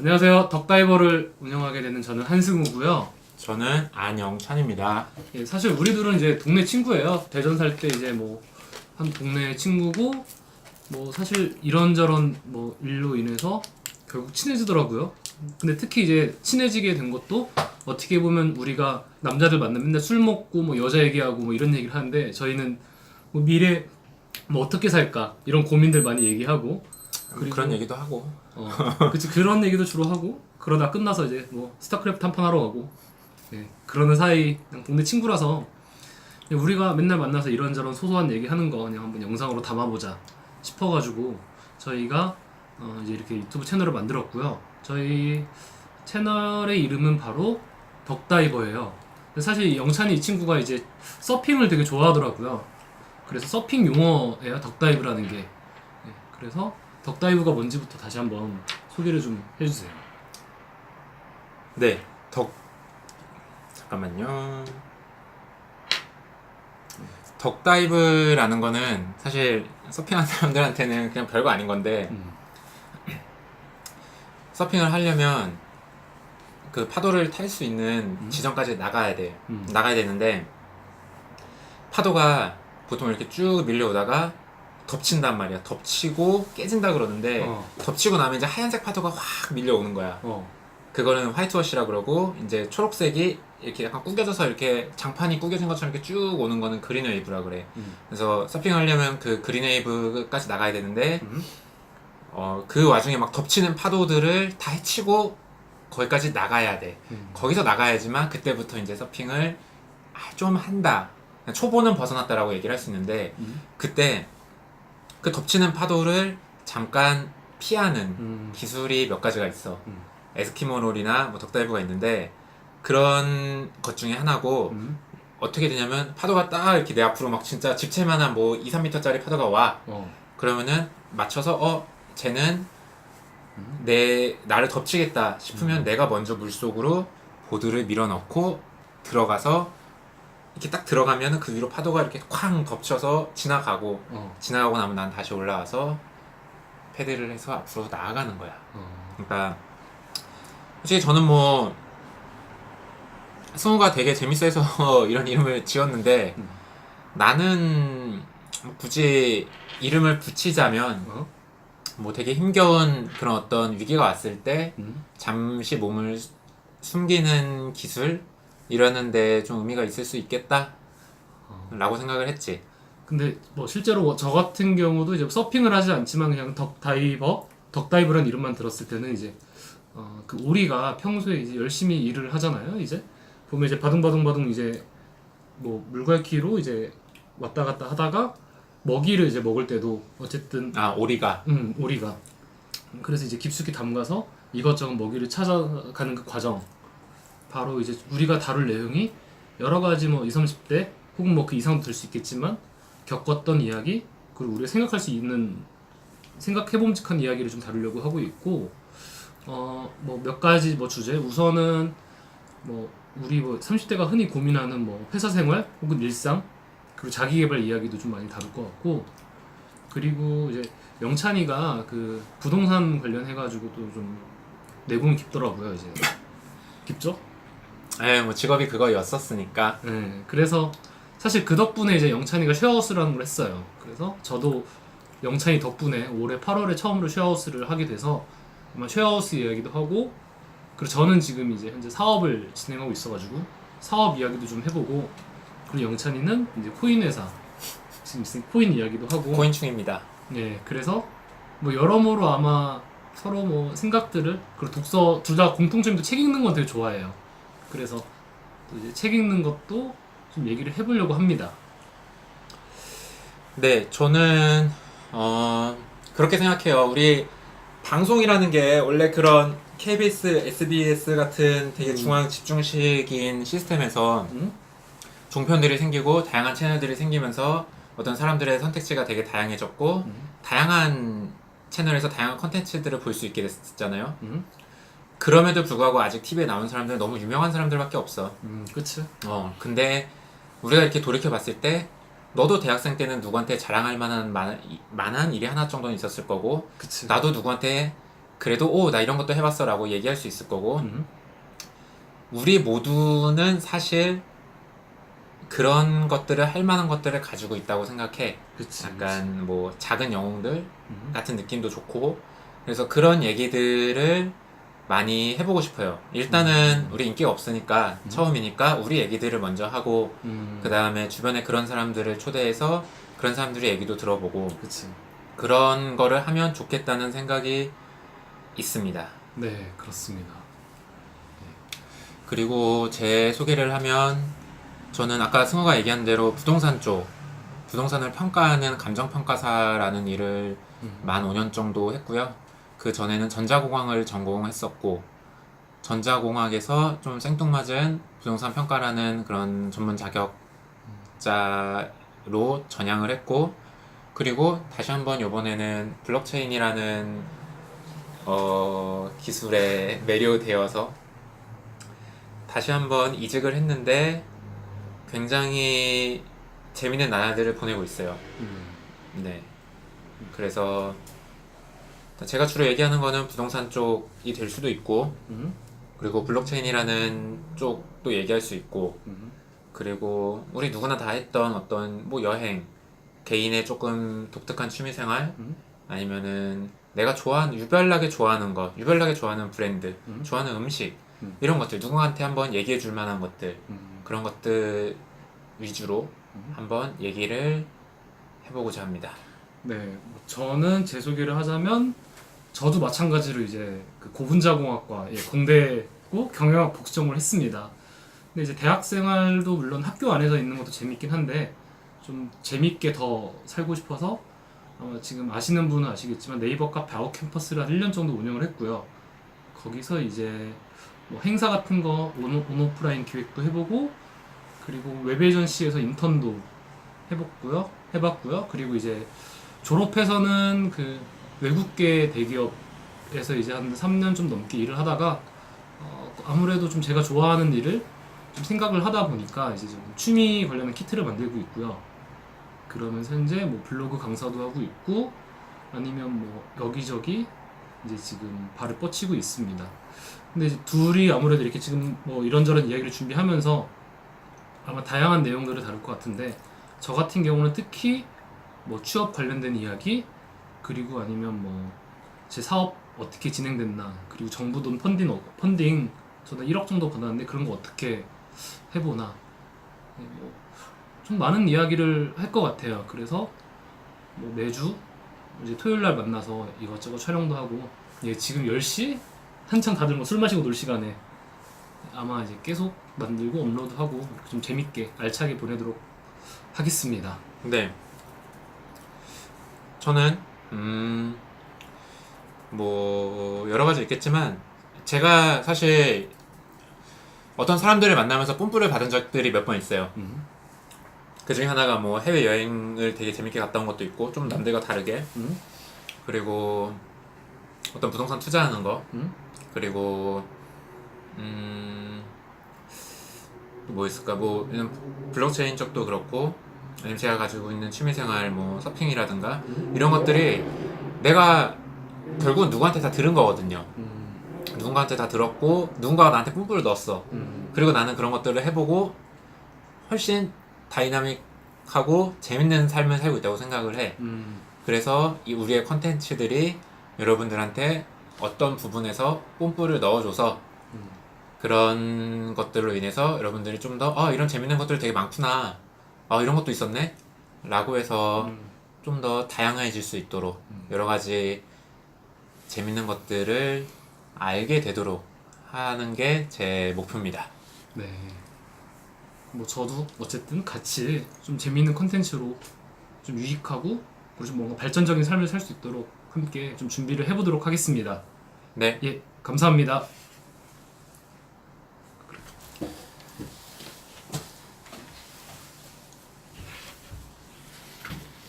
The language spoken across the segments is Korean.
안녕하세요. 덕다이버를 운영하게 되는 저는 한승우고요. 저는 안영찬입니다. 예, 사실 우리 둘은 이제 동네 친구예요. 대전 살 때 이제 한 동네 친구고 사실 이런저런 일로 인해서 결국 친해지더라고요. 근데 특히 이제 친해지게 된 것도 어떻게 보면 우리가 남자들 만나면 맨날 술 먹고 여자 얘기하고 이런 얘기를 하는데 저희는 미래 어떻게 살까 이런 고민들 많이 얘기하고 그런 얘기도 하고 그치 그런 얘기도 주로 하고 그러다 끝나서 이제 스타크래프트 한 판 하러 가고 그러는 사이 그냥 동네 친구라서 그냥 우리가 맨날 만나서 이런저런 소소한 얘기 하는 거 그냥 한번 영상으로 담아보자 싶어가지고 저희가 이제 이렇게 유튜브 채널을 만들었고요. 저희 채널의 이름은 바로 덕다이버예요. 근데 사실 영찬이 이 친구가 이제 서핑을 되게 좋아하더라고요. 그래서 서핑 용어예요, 덕다이브라는 게. 그래서 덕다이브가 뭔지부터 다시 한번 소개를 좀 해주세요. 네, 잠깐만요. 덕다이브라는 거는 사실 서핑하는 사람들한테는 그냥 별거 아닌 건데 서핑을 하려면 그 파도를 탈 수 있는 지점까지 나가야 돼. 나가야 되는데 파도가 보통 이렇게 쭉 밀려오다가 덮친단 말이야. 덮치고 깨진다 그러는데 덮치고 나면 이제 하얀색 파도가 확 밀려오는 거야. 그거는 화이트워시라 그러고 이제 초록색이 이렇게 약간 구겨져서 이렇게 장판이 구겨진 것처럼 이렇게 쭉 오는 거는 그린웨이브라 그래. 그래서 서핑하려면 그 그린웨이브까지 나가야 되는데 그 와중에 막 덮치는 파도들을 다 헤치고 거기까지 나가야 돼. 거기서 나가야지만 그때부터 이제 서핑을 좀 한다. 초보는 벗어났다라고 얘기를 할 수 있는데 그때 그 덮치는 파도를 잠깐 피하는 기술이 몇 가지가 있어. 에스키모롤이나 덕다이브가 있는데 그런 것 중에 하나고 어떻게 되냐면 파도가 딱 이렇게 내 앞으로 막 진짜 집채만한 2, 3m짜리 파도가 와. 그러면은 맞춰서 쟤는 나를 덮치겠다 싶으면 내가 먼저 물속으로 보드를 밀어넣고 들어가서 이렇게 딱 들어가면 그 위로 파도가 이렇게 쾅 덮쳐서 지나가고 지나가고 나면 난 다시 올라와서 패드를 해서 앞으로 나아가는 거야. 그러니까 솔직히 저는 승우가 되게 재밌어해서 이런 이름을 지었는데 나는 굳이 이름을 붙이자면 되게 힘겨운 그런 어떤 위기가 왔을 때 잠시 몸을 숨기는 기술 이러는데 좀 의미가 있을 수 있겠다 라고 생각을 했지. 근데 실제로 저 같은 경우도 이제 서핑을 하지 않지만 그냥 덕다이브라는 이름만 들었을 때는 이제 그 우리가 평소에 이제 열심히 일을 하잖아요. 이제 보면 이제 바둥바둥 이제 물갈퀴로 이제 왔다 갔다 하다가 먹이를 이제 먹을 때도 어쨌든 오리가 오리가 그래서 이제 깊숙이 담가서 이것저것 먹이를 찾아가는 그 과정 바로 이제 우리가 다룰 내용이 여러 가지 20, 30대 혹은 그 이상도 될 수 있겠지만 겪었던 이야기 그리고 우리가 생각할 수 있는 생각해봄직한 이야기를 좀 다루려고 하고 있고 몇 가지 주제 우선은 우리 30대가 흔히 고민하는 회사 생활 혹은 일상 그리고 자기계발 이야기도 좀 많이 다룰 것 같고 그리고 이제 영찬이가 그 부동산 관련해가지고도 좀 내공이 깊더라고요. 이제 깊죠? 직업이 그거였었으니까. 그래서 사실 그 덕분에 이제 영찬이가 쉐어하우스라는 걸 했어요. 그래서 저도 영찬이 덕분에 올해 8월에 처음으로 쉐어하우스를 하게 돼서 아마 쉐어하우스 이야기도 하고 그리고 저는 지금 이제 현재 사업을 진행하고 있어가지고 사업 이야기도 좀 해보고 그리고 영찬이는 이제 코인 회사 지금 있으니 코인 이야기도 하고 코인충입니다. 그래서 여러모로 아마 서로 생각들을 그리고 독서 둘 다 공통점도 책 읽는 건 되게 좋아해요. 그래서 또 이제 책 읽는 것도 좀 얘기를 해보려고 합니다. 네, 저는 그렇게 생각해요. 우리 방송이라는 게 원래 그런 KBS, SBS 같은 되게 중앙 집중식인 시스템에서 종편들이 생기고 다양한 채널들이 생기면서 어떤 사람들의 선택지가 되게 다양해졌고 다양한 채널에서 다양한 컨텐츠들을 볼 수 있게 됐잖아요. 그럼에도 불구하고 아직 TV에 나온 사람들은 너무 유명한 사람들밖에 없어. 그치. 근데 우리가 이렇게 돌이켜 봤을 때 너도 대학생 때는 누구한테 자랑할 만한 일이 하나 정도는 있었을 거고 그치. 나도 누구한테 그래도 나 이런 것도 해봤어 라고 얘기할 수 있을 거고 우리 모두는 사실 그런 것들을 할 만한 것들을 가지고 있다고 생각해. 그치, 약간 뭐 작은 영웅들 같은 느낌도 좋고 그래서 그런 얘기들을 많이 해보고 싶어요. 일단은 우리 인기가 없으니까 처음이니까 우리 얘기들을 먼저 하고 그 다음에 주변에 그런 사람들을 초대해서 그런 사람들의 얘기도 들어보고 그치. 그런 거를 하면 좋겠다는 생각이 있습니다. 네, 그렇습니다. 그리고 제 소개를 하면 저는 아까 승호가 얘기한 대로 부동산 쪽 부동산을 평가하는 감정평가사라는 일을 만 5년 정도 했고요. 그 전에는 전자공학을 전공했었고 전자공학에서 좀 생뚱맞은 부동산 평가라는 그런 전문 자격자로 전향을 했고 그리고 다시 한번 이번에는 블록체인이라는 기술에 매료되어서 다시 한번 이직을 했는데 굉장히 재밌는 나날들을 보내고 있어요. 네. 그래서 제가 주로 얘기하는 거는 부동산 쪽이 될 수도 있고 그리고 블록체인이라는 쪽도 얘기할 수 있고 그리고 우리 누구나 다 했던 어떤 뭐 여행 개인의 조금 독특한 취미생활 아니면은 내가 좋아하는 유별나게 좋아하는 것 유별나게 좋아하는 브랜드 좋아하는 음식 이런 것들 누군가한테 한번 얘기해 줄 만한 것들 그런 것들 위주로 한번 얘기를 해보고자 합니다. 네, 저는 제 소개를 하자면 저도 마찬가지로 이제 그 고분자공학과 공대고 경영학 복수전공을 했습니다. 근데 이제 대학 생활도 물론 학교 안에서 있는 것도 재밌긴 한데 좀 재밌게 더 살고 싶어서 지금 아시는 분은 아시겠지만 네이버 카페 아웃캠퍼스를 한 1년 정도 운영을 했고요. 거기서 이제 뭐 행사 같은 거 온오프라인 기획도 해보고 그리고 웹 에이전시에서 인턴도 해봤고요. 그리고 이제 졸업해서는 그 외국계 대기업에서 이제 한 3년 좀 넘게 일을 하다가 아무래도 좀 제가 좋아하는 일을 좀 생각을 하다 보니까 이제 좀 취미 관련한 키트를 만들고 있고요. 그러면서 현재 뭐 블로그 강사도 하고 있고 아니면 뭐 여기저기 이제 지금 발을 뻗치고 있습니다. 근데 이제 둘이 아무래도 이렇게 지금 뭐 이런저런 이야기를 준비하면서 아마 다양한 내용들을 다룰 것 같은데 저 같은 경우는 특히 뭐 취업 관련된 이야기 그리고 아니면 뭐 제 사업 어떻게 진행됐나 그리고 정부 돈 펀딩 저는 1억 정도 받았는데 그런 거 어떻게 해보나 좀 많은 이야기를 할 것 같아요. 그래서 뭐 매주 이제 토요일 날 만나서 이것저것 촬영도 하고 지금 10시 한창 다들 뭐 술 마시고 놀 시간에 아마 이제 계속 만들고 업로드하고 좀 재밌게 알차게 보내도록 하겠습니다. 네. 저는 뭐 여러 가지 있겠지만 제가 사실 어떤 사람들을 만나면서 뽐뿌를 받은 적들이 몇 번 있어요. 그 중에 하나가 뭐 해외 여행을 되게 재밌게 갔다 온 것도 있고 좀 남들과 다르게 그리고 어떤 부동산 투자하는 거 그리고 또 뭐 있을까 뭐 블록체인 쪽도 그렇고 아니면 제가 가지고 있는 취미생활 뭐 서핑이라든가 이런 것들이 내가 결국은 누구한테 다 들은 거거든요. 누군가한테 다 들었고 누군가가 나한테 뿜뿌를 넣었어. 그리고 나는 그런 것들을 해보고 훨씬 다이나믹하고 재밌는 삶을 살고 있다고 생각을 해. 그래서 이 우리의 컨텐츠들이 여러분들한테 어떤 부분에서 뽐뿌를 넣어줘서 그런 것들로 인해서 여러분들이 좀 더 이런 재밌는 것들 되게 많구나 이런 것도 있었네 라고 해서 좀 더 다양해질 수 있도록 여러 가지 재밌는 것들을 알게 되도록 하는 게 제 목표입니다. 네. 뭐 저도 어쨌든 같이 좀 재미있는 컨텐츠로 좀 유익하고 그리고 좀 뭔가 발전적인 삶을 살 수 있도록 함께 좀 준비를 해보도록 하겠습니다. 네. 감사합니다.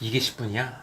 이게 10분이야?